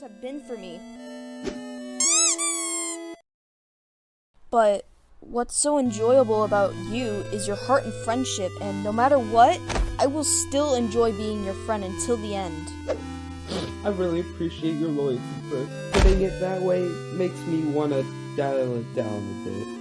years have been for me. But what's so enjoyable about you is your heart and friendship, and no matter what, I will still enjoy being your friend until the end. I really appreciate your loyalty, Chris. Putting it that way makes me want to dial it down a bit.